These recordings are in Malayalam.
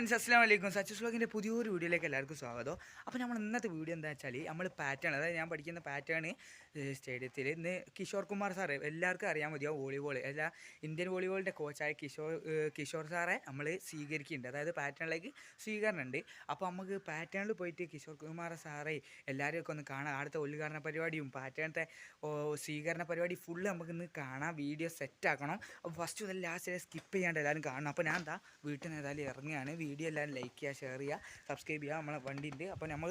ഫ്രണ്ട്സ് അസ്സലാമു അലൈക്കും. സച്ചസ് വ്ലോഗിൻ്റെ പുതിയൊരു വീഡിയോയിലേക്ക് എല്ലാവർക്കും സ്വാഗതം. അപ്പോൾ നമ്മൾ ഇന്നത്തെ വീഡിയോ എന്താ വെച്ചാൽ നമ്മൾ പാറ്റേൺ, അതായത് ഞാൻ പഠിക്കുന്ന പാറ്റേൺ സ്റ്റേഡിയത്തിൽ ഇന്ന് കിഷോർ കുമാർ സാറ്, എല്ലാവർക്കും അറിയാൻ മതിയാവും, വോളിബോൾ അല്ല ഇന്ത്യൻ വോളിബോളിൻ്റെ കോച്ചായ കിഷോർ സാറെ നമ്മൾ സ്വീകരിക്കുന്നുണ്ട്. അതായത് പാറ്റേണിലേക്ക് സ്വീകരണമുണ്ട്. അപ്പോൾ നമുക്ക് പാറ്റേണിൽ പോയിട്ട് കിഷോർ കുമാർ സാറെ എല്ലാവരെയൊക്കെ ഒന്ന് കാണാം. അടുത്ത ഉദ്ഘാടന പരിപാടിയും പാറ്റേണത്തെ സ്വീകരണ പരിപാടി ഫുള്ള് നമുക്കിന്ന് കാണാം. വീഡിയോ സെറ്റാക്കണം. അപ്പോൾ ഫസ്റ്റ് മുതൽ ലാസ്റ്റ് വരെ സ്കിപ്പ് ചെയ്യാണ്ട് എല്ലാവരും കാണണം. അപ്പോൾ ഞാൻ എന്താ വീട്ടിൽ നിന്ന് ഏതായാലും ഇറങ്ങുകയാണ്. വീഡിയോ എല്ലാവരും ലൈക്ക് ചെയ്യുക, ഷെയർ ചെയ്യുക, സബ്സ്ക്രൈബ് ചെയ്യുക. നമ്മളെ വണ്ടി ഉണ്ട്. അപ്പോൾ നമ്മൾ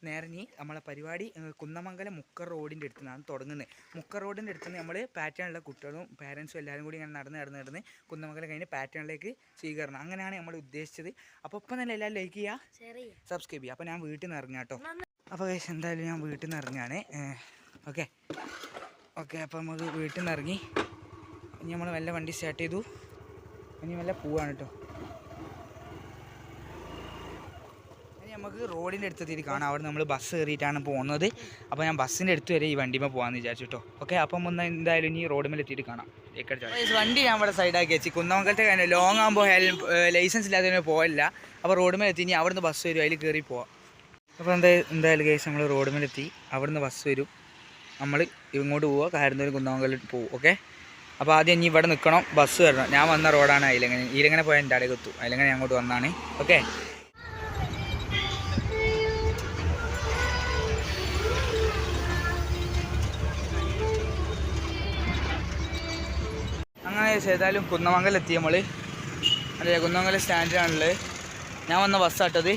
നേരെ നമ്മളെ പരിപാടി കുന്നമംഗലം മുക്കർ റോഡിൻ്റെ അടുത്ത് നിന്നാണ് തുടങ്ങുന്നത്. മുക്കർ റോഡിൻ്റെ അടുത്ത് നിന്ന് നമ്മൾ പാറ്റേണിലുള്ള കുട്ടികളും പാരൻസും എല്ലാവരും കൂടി ഇങ്ങനെ നടന്ന് കുന്നമംഗലം കഴിഞ്ഞ് പാറ്റേണിലേക്ക് സ്വീകരണം, അങ്ങനെയാണ് നമ്മൾ ഉദ്ദേശിച്ചത്. അപ്പോൾ ഇപ്പം തന്നെ എല്ലാവരും ലൈക്ക് ചെയ്യുക, സബ്സ്ക്രൈബ് ചെയ്യുക. അപ്പോൾ ഞാൻ വീട്ടിൽ നിന്ന് ഇറങ്ങാം കേട്ടോ. അപ്പോൾ എന്തായാലും ഞാൻ വീട്ടിൽ നിന്ന് ഇറങ്ങുകയാണ്. ഓക്കെ. അപ്പോൾ നമുക്ക് വീട്ടിൽ നിന്ന് ഇറങ്ങി ഇനി നമ്മൾ വല്ല വണ്ടി സ്റ്റാർട്ട് ചെയ്തു. ഇനി വല്ല പോവാണ് കേട്ടോ. ഇനി നമുക്ക് റോഡിൻ്റെ അടുത്തെത്തിയിട്ട് കാണാം. അവിടെ നമ്മൾ ബസ് കയറിയിട്ടാണ് പോകുന്നത്. അപ്പോൾ ഞാൻ ബസ്സിൻ്റെ അടുത്ത് വരെ ഈ വണ്ടിമേ പോകാമെന്ന് വിചാരിച്ചു കേട്ടോ. ഓക്കെ. അപ്പം ഒന്ന് എന്തായാലും ഇനി റോഡിൽ എത്തിയിട്ട് കാണാം. വണ്ടി ഞാൻ ഇവിടെ സൈഡാക്കി വെച്ച്. കുന്നമംഗലത്തെ കാര്യം ലോങ് ആകുമ്പോൾ ലൈസൻസ് ഇല്ലാത്തതിന് പോയില്ല. അപ്പോൾ റോഡിൽ എത്തി. ഇനി അവിടുന്ന് ബസ് വരും, അതിൽ കയറി പോവാം. അപ്പോൾ എന്തായാലും കേസ് നമ്മൾ റോഡിൽ എത്തി. അവിടുന്ന് ബസ് വരും, നമ്മൾ ഇങ്ങോട്ട് പോവുക, കാരന്തൂർ കുന്നമംഗലം പോകും. ഓക്കെ. അപ്പോൾ ആദ്യം ഇനി ഇവിടെ നിൽക്കണം, ബസ് വരണം. ഞാൻ വന്ന റോഡാണ് ഈലങ്ങനെ പോയാൽ എൻ്റെ അടയിൽ എത്തും. അതിലെങ്ങനെ അങ്ങോട്ട് വന്നാണ്. ഓക്കെ. അങ്ങനെ ഏതായാലും കുന്നമംഗലം എത്തി നമ്മൾ. അല്ലേ, കുന്നമംഗലം സ്റ്റാൻഡിലാണുള്ളത്. ഞാൻ വന്ന ബസ്സാട്ടത്.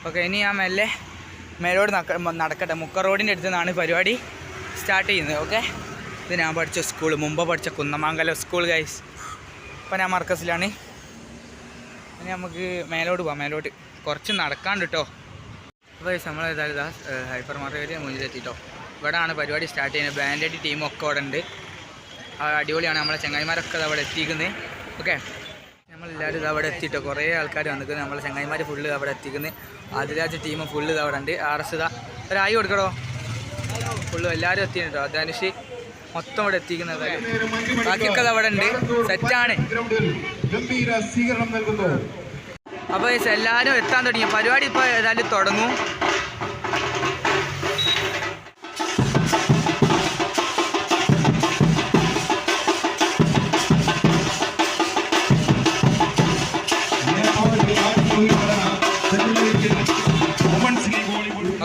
ഓക്കെ. ഇനി ഞാൻ മെല്ലെ മേലോട് നടക്കട്ടെ. മുക്ക റോഡിൻ്റെ അടുത്ത് നിന്നാണ് പരിപാടി സ്റ്റാർട്ട് ചെയ്യുന്നത്. ഓക്കെ. ഇത് ഞാൻ പഠിച്ച സ്കൂൾ, മുമ്പ് പഠിച്ച കുന്നമംഗലം സ്കൂൾ ഗൈസ്. ഇപ്പം ഞാൻ മർക്കസിലാണ്. ഇനി നമുക്ക് മേലോട്ട് പോവാം. മേലോട്ട് കുറച്ച് നടക്കാണ്ട് കേട്ടോ. അപ്പോൾ ഗൈസ് നമ്മൾ ഏതായാലും ഹൈപ്പർ മാർക്കറ്റ് മുന്നിലെത്തിട്ടോ. ഇവിടെയാണ് പരിപാടി സ്റ്റാർട്ട് ചെയ്യുന്നത്. ബാൻഡേഡ് ടീമും ഒക്കെ അവിടെ ഉണ്ട്. അടിപൊളിയാണ്. നമ്മളെ ചങ്ങായിമാരൊക്കെ അവിടെ എത്തിക്കുന്നത്. ഓക്കെ. നമ്മളെല്ലാവരും ഇത് അവിടെ എത്തിയിട്ടോ. കുറേ ആൾക്കാർ വന്നിരിക്കുന്നത്. നമ്മളെ ചങ്ങായിമാർ ഫുള്ള് അവിടെ എത്തിക്കുന്നത്. ആദിരാജ് ടീം ഫുള്ള് ഇത് അവിടെ ഉണ്ട്. RS ഇതാ ഒരായി കൊടുക്കടോ. ഫുള്ള് എല്ലാവരും എത്തിയിട്ടോ. അതാനുഷ് മൊത്തം ഇവിടെ എത്തിക്കുന്നത്. ബാക്കിയൊക്കെ അവിടെ ഉണ്ട്. സെറ്റാണ്. അപ്പോൾ എല്ലാവരും എത്താൻ തുടങ്ങി. പരിപാടി ഇപ്പോൾ ഏതായാലും തുടങ്ങും.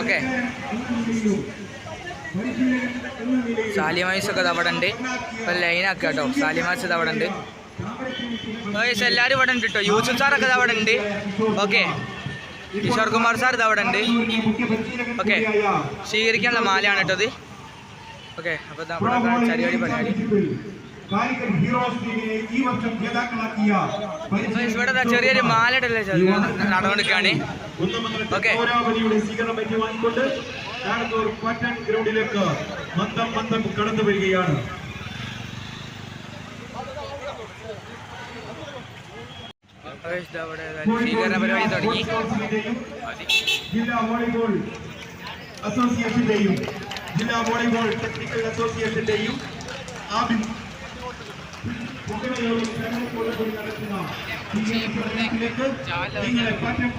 ഓക്കെ. സാലിമായ്സൊക്കെ അവിടെ ഉണ്ട്. ഇപ്പം ലൈനാക്കുക കേട്ടോ. സാലിമാസ് ഇത് അവിടെ ഉണ്ട്. എല്ലാവരും ഇവിടെ ഉണ്ട് കേട്ടോ. യൂസുഫ് സാറൊക്കെ ഇത് അവിടെ ഉണ്ട്. ഓക്കെ. കിഷോർ കുമാർ സാർ ഇത് അവിടെ ഉണ്ട്. ഓക്കെ. സ്വീകരിക്കാനുള്ള മാലയാണ് കേട്ടോ ഇത്. ഓക്കെ. അപ്പോൾ പരിപാടി ഇവിടെ ചെറിയൊരു മാലയുടെ നടന്നുകൊടുക്കുകയാണ്. ഓക്കെ. ഗ്രൗണ്ടിലേക്ക് മന്ദം കടന്നു വരികയാണ്. സ്വീകരണ പരിപാടി തുടങ്ങി. ജില്ലാ വോളിബോൾ അസോസിയേഷന്റെയും ജില്ലാ വോളിബോൾ ടെക്നിക്കൽ അസോസിയേഷന്റെയും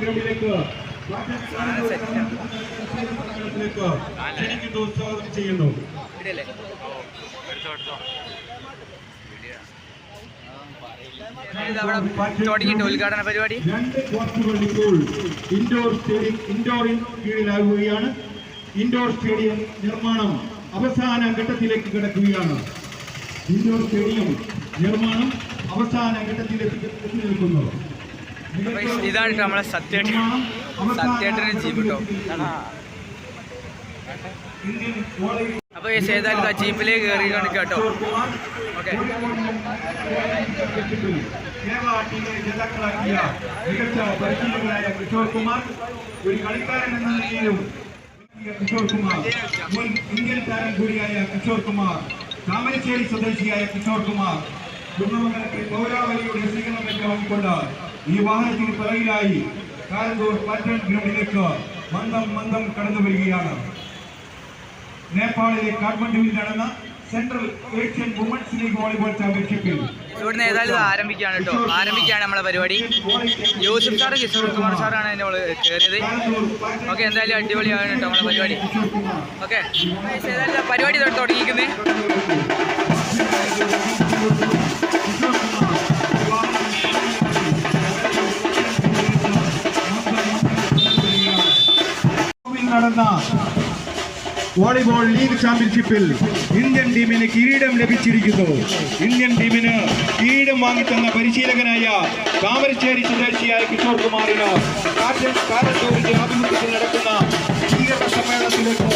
ഗ്രൗണ്ടിലേക്ക് സ്വാഗതം ചെയ്യുന്നു. തുടങ്ങിയിട്ട് ഉദ്ഘാടന പരിപാടി. 2 കോച്ചുകൾ ഇപ്പോൾ ഇൻഡോറിൻ കീഴിലാകുകയാണ്. ഇൻഡോർ സ്റ്റേഡിയം നിർമ്മാണം അവസാന ഘട്ടത്തിലേക്ക് കിടക്കുകയാണ്. ഇൻഡോർ സ്റ്റേഡിയം നിർമ്മാണം അവസാന ഘട്ടത്തിലേക്ക് എത്തി നിൽക്കുന്നു. ഇതാണ് നമ്മളെ സത്യേട്ടന് ജീപ്പ് കേട്ടോ. അപ്പോൾ ഏതായാലും ആ ജീപ്പിലേക്ക് കയറിക്കൊണ്ട് കേട്ടോ. ഓക്കെ. കേരള ടീമിനെ ജേതാക്കളാക്കിയ മികച്ച പരിശീലകനായ കിഷോർ കുമാർ, ഒരു കളിക്കാരൻ എന്ന നിലയിലും കിഷോർ കുമാർ, മുൻ ഇന്ത്യൻ താരം കൂടിയായ കിഷോർ കുമാർ, താമരശ്ശേരി സ്വദേശിയായ കിഷോർ കുമാർ കുന്നമംഗലത്തെ പൗരാവലിയുടെ സ്വീകരണം ഏറ്റുവാങ്ങിക്കൊണ്ട് ഈ വാഹനത്തിന് പിറകിലായി കാരന്തൂർ പാറ്റേൺ ഗ്രൗണ്ടിലേക്ക് മന്ദം കടന്നു വരികയാണ്. നേപ്പാളിലെ കാഠ്മണ്ഡുവിൽ നടന്ന Central Asian women's league volleyball ചാമ്പ്യൻഷിപ്പിൽ ഇവിടുന്ന് ഏതായാലും ആരംഭിക്കുകയാണ് കേട്ടോ. ആരംഭിക്കുകയാണ് നമ്മളെ പരിപാടി. യൂസുഫ് സാറ് കിഷോർ കുമാർ സാറാണ് അതിൻ്റെ കയറിയത്. ഓക്കെ, എന്തായാലും അടിപൊളിയാണ് കേട്ടോ നമ്മളെ പരിപാടി. ഓക്കെ, ഏതായാലും പരിപാടി തുടങ്ങിയിരിക്കുന്നത്. നടന്ന വോളിബോൾ ലീഗ് ചാമ്പ്യൻഷിപ്പിൽ ഇന്ത്യൻ ടീമിന് കിരീടം ലഭിച്ചിരിക്കുന്നു. ഇന്ത്യൻ ടീമിന് കിരീടം വാങ്ങിത്തന്ന പരിശീലകനായ താമരശ്ശേരി സ്വദേശിയായ കിഷോർ കുമാറിന് കാരന്തൂരിന്റെ ആഭിമുഖ്യത്തിൽ നടക്കുന്ന സ്വീകരണ സമ്മേളനത്തിലേക്ക്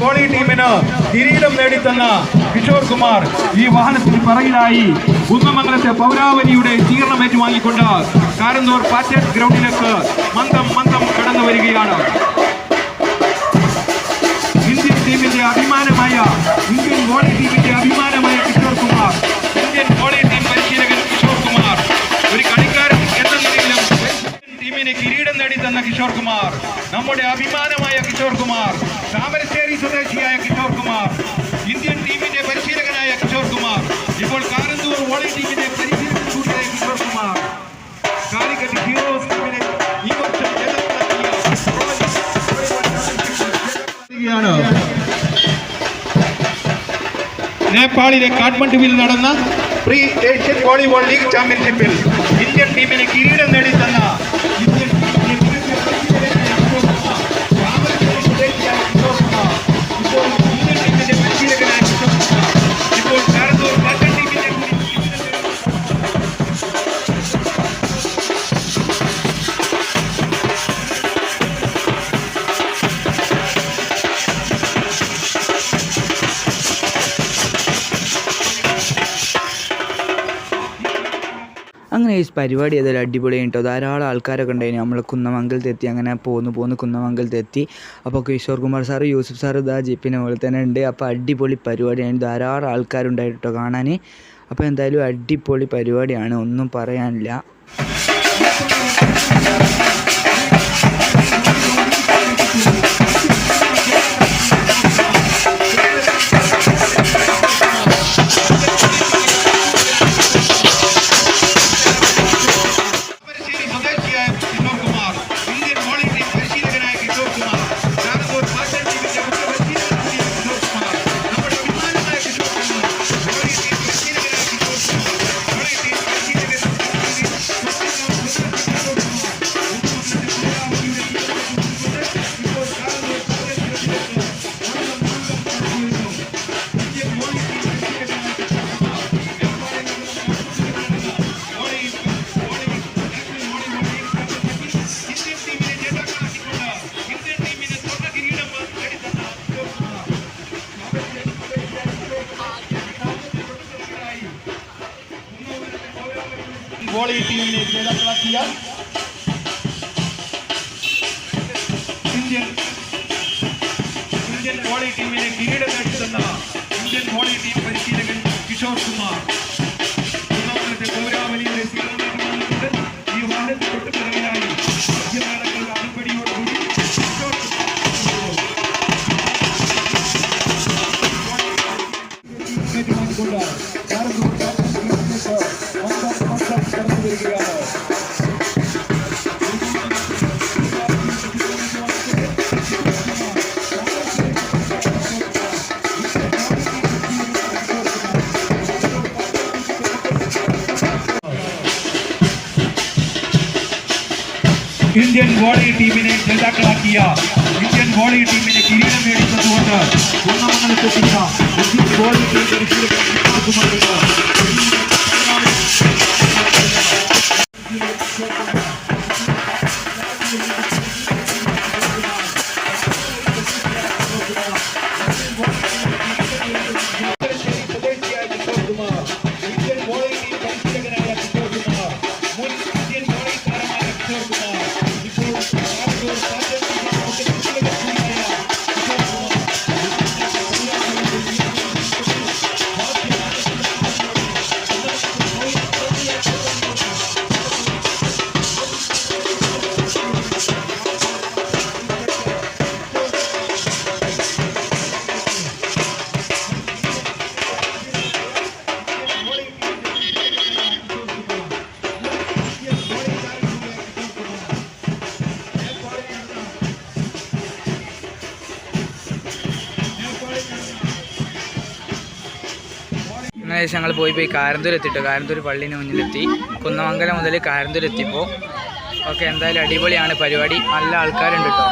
വോളി ടീമിന് കിരീടം നേടിത്തന്ന കിഷോർ കുമാർ ഈ വാഹനത്തിന് പിറകിലായി കുന്നമംഗലത്തെ പൗരാവലിയുടെ സ്വീകരണം ഏറ്റുവാങ്ങിക്കൊണ്ട് കാരന്തൂർ പാറ്റേൺ ഗ്രൗണ്ടിലേക്ക് മന്ദം കടന്നു വരികയാണ്. ഇന്ത്യൻ ടീമിന്റെ അഭിമാനമായ ഇന്ത്യൻ വോളി ടീമിന്റെ അഭിമാനമായ Kishore Kumar, Indian volley team പരിശീലകൻ കിഷോർ കുമാർ, ഒരു കളിക്കാരൻ എന്ന നിലയിലും ടീമിന് കിരീടം നേടിത്തന്ന കിഷോർ കുമാർ, നമ്മുടെ അഭിമാനമായ കിഷോർ കുമാർ, താമരശ്ശേരി സ്വദേശിയായ കിഷോർ കുമാർ, ഇന്ത്യൻ ടീമിന്റെ പരിശീലകനായ കിഷോർ കുമാർ, ഇപ്പോൾ കാരന്തൂർ വോളി ടീമിന്റെ പരിശീലകൻ കൂടിയായ കിഷോർ കുമാർ, കാലിക്കറ്റ് ഹീറോസ് ടീമിനെ ഈ വർഷം നേപ്പാളിലെ കാഠ്മണ്ഡുവിൽ നടന്ന പ്രീ ഏഷ്യൻ വോളിബോൾ ലീഗ് ചാമ്പ്യൻഷിപ്പിൽ ഇന്ത്യൻ ടീമിന് കിരീടം നേടിത്തന്ന ഇന്ത്യൻ അങ്ങനെ ഈ പരിപാടി ഏതായാലും അടിപൊളിയാണ് കേട്ടോ. ധാരാളം ആൾക്കാരൊക്കെ ഉണ്ടായിന്. നമ്മൾ കുന്നമംഗലത്തെത്തി, അങ്ങനെ പോന്ന് കുന്നമംഗലത്തെത്തി. അപ്പോൾ കിഷോർ കുമാർ സാറ്, യൂസുഫ് സാറ് ഇതാ ജീപ്പിനെ പോലെ തന്നെ ഉണ്ട്. അപ്പോൾ അടിപൊളി പരിപാടിയാണ്. ധാരാളം ആൾക്കാരുണ്ടായിട്ട് കേട്ടോ കാണാൻ. അപ്പോൾ എന്തായാലും അടിപൊളി പരിപാടിയാണ്, ഒന്നും പറയാനില്ല. വോളി ടീമിനെ ജേതാക്കളാക്കിയ ഇന്ത്യൻ വോളി ടീമിനെ കിരീടം നേടിത്തന്ന ഇന്ത്യൻ വോളി ടീം പരിശീലകൻ കിഷോർ കുമാർ, കുന്നമംഗലത്തെ പൗരാവലിയുടെ സ്വീകരണമുണ്ട്. ഈ വാഹനത്തിൽ തൊട്ടുപിറകിലായി മധ്യമേളകളുടെ അകമ്പടിയോടുകൂടി കിഷോർ കടന്നു വരികയാണ്. ഇന്ത്യൻ വോളി ടീമിനെ ജേതാക്കളാക്കിയ ഇന്ത്യൻ വോളി ടീമിനെ കിരീടം മേടിച്ചതുകൊണ്ട് കുന്നമംഗലത്തെത്തിയ ഇന്ത്യൻ വോളി ടീം ശേഷം ഞങ്ങൾ പോയി കാരന്തൂർ എത്തിട്ടോ. കാരന്തൂർ പള്ളീൻ്റെ മുന്നിലെത്തി. കുന്നമംഗലം മുതൽ കാരന്തൂർ എത്തിപ്പോൾ ഓക്കെ. എന്തായാലും അടിപൊളിയാണ് പരിപാടി. നല്ല ആൾക്കാരുണ്ട് കേട്ടോ.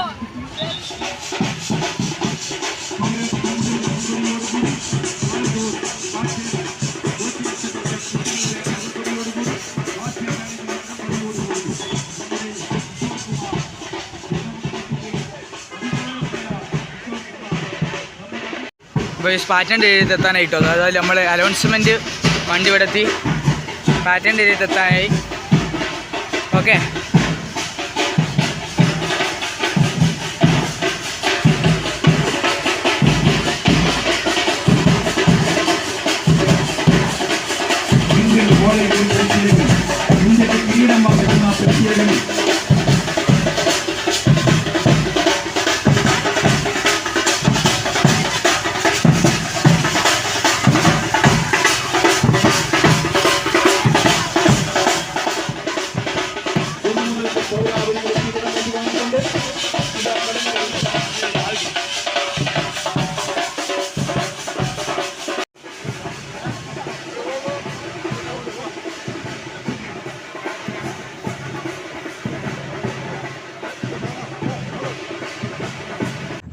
ഇപ്പോൾ പാറ്റേൺ ഏരിയയിൽ എത്താനായിട്ടോ. അതായത് നമ്മൾ അനൗൺസ്മെൻറ്റ് വണ്ടി ഇവിടെ എത്തി. പാറ്റേൺ ഏരിയയിൽ എത്താനായി. ഓക്കെ. ഇന്ത്യക്ക് കിരീടം വഹിക്കുന്ന പ്രത്യേകം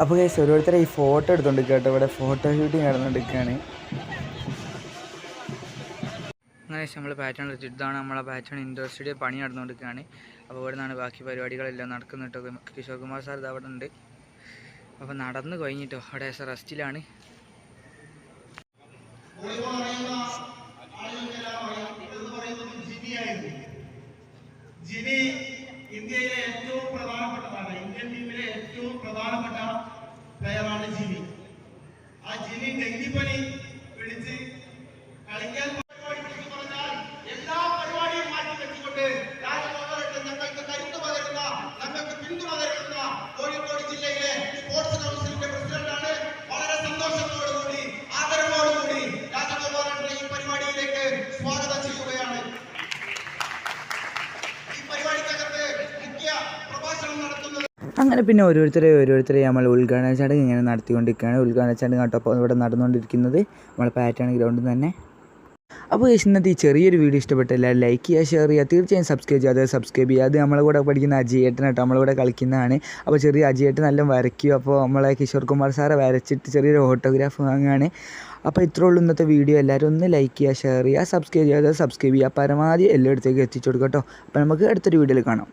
അപ്പോൾ ഗൈസ് ഓരോരുത്തരെ ഈ ഫോട്ടോ എടുത്തുകൊണ്ട് കേട്ടോ. ഇവിടെ ഫോട്ടോ ഷൂട്ടിങ് നടന്നുകൊണ്ടിരിക്കുകയാണ്. അങ്ങനെ നമ്മൾ പാറ്റേൺ എടുത്തിട്ട് ഇതാണ് നമ്മളെ പാറ്റേൺ ഇൻഡോർ സ്റ്റേഡിയം പണി നടന്നുകൊണ്ടിരിക്കുകയാണ്. അപ്പോൾ ഇവിടെ നിന്നാണ് ബാക്കി പരിപാടികളെല്ലാം നടക്കുന്നുട്ടോ. കിഷോർ കുമാർ സാർ ഇത് അവിടെ ഉണ്ട്. അപ്പോൾ നടന്ന് കഴിഞ്ഞിട്ടോ അവിടെ റെസ്റ്റിലാണ്. ജിനി ഇന്ത്യയിലെ ഏറ്റവും പ്രധാനപ്പെട്ടതാണ്. ഇന്ത്യൻ ടീമിലെ ഏറ്റവും പ്രധാനപ്പെട്ട പ്ലെയറാണ് ജിനി. ആ ജിനി ഡെങ്കിപ്പനി പിടിച്ച് കളിക്കാൻ പറഞ്ഞാൽ എല്ലാ പരിപാടിയും മാറ്റി വെച്ചുകൊണ്ട് ഞങ്ങൾക്ക് കരുത്തു പകരുന്ന, ഞങ്ങൾക്ക് പിന്തുണ തരുന്ന കോഴിക്കോട് ജില്ലയിലെ സ്പോർട്സ് കൗൺസിലിന്റെ പ്രസിഡന്റാണ്. വളരെ സന്തോഷത്തോടുകൂടി ആദരവോടുകൂടി രാജഗോപാലന്റെ ഈ പരിപാടിയിലേക്ക് സ്വാഗതം ചെയ്യുകയാണ്. അങ്ങനെ പിന്നെ ഓരോരുത്തരെ നമ്മൾ ഉദ്ഘാടന ചടങ്ങ് ഇങ്ങനെ നടത്തിക്കൊണ്ടിരിക്കുകയാണ്. ഉദ്ഘാടന ചടങ്ങ് കേട്ടോ. അപ്പോൾ ഇവിടെ നടന്നുകൊണ്ടിരിക്കുന്നത് നമ്മളെ പാറ്റേൺ ഗ്രൗണ്ടിൽ നിന്ന് തന്നെ. അപ്പോൾ ഇന്നത്തെ ഈ ചെറിയൊരു വീഡിയോ ഇഷ്ടപ്പെട്ടില്ല ലൈക്ക് ചെയ്യുക, ഷെയർ ചെയ്യുക, തീർച്ചയായും സബ്സ്ക്രൈബ് ചെയ്യുക. അത് സബ്സ്ക്രൈബ് ചെയ്യുക. അത് നമ്മളെ കൂടെ പഠിക്കുന്ന അജിയേട്ടൻ കേട്ടോ. നമ്മളെ കൂടെ കളിക്കുന്നതാണ്. അപ്പോൾ ചെറിയ അജിയേട്ടൻ നല്ല വരയ്ക്കും. അപ്പോൾ നമ്മളെ കിഷോർ കുമാർ സാറെ വരച്ചിട്ട് ചെറിയൊരു ഓട്ടോഗ്രാഫ് വാങ്ങുകയാണ്. അപ്പോൾ ഇത്രേ ഉള്ളൂ ഇന്നത്തെ വീഡിയോ. എല്ലാവരും ഒന്ന് ലൈക്ക് ചെയ്യുക, ഷെയർ ചെയ്യുക, സബ്സ്ക്രൈബ് ചെയ്യുക. അത് സബ്സ്ക്രൈബ് ചെയ്യുക. പരമാവധി എല്ലായിടത്തേക്കും എത്തിച്ചു കൊടുക്കുക കേട്ടോ. അപ്പോൾ നമുക്ക് അടുത്തൊരു വീഡിയോയിൽ കാണാം.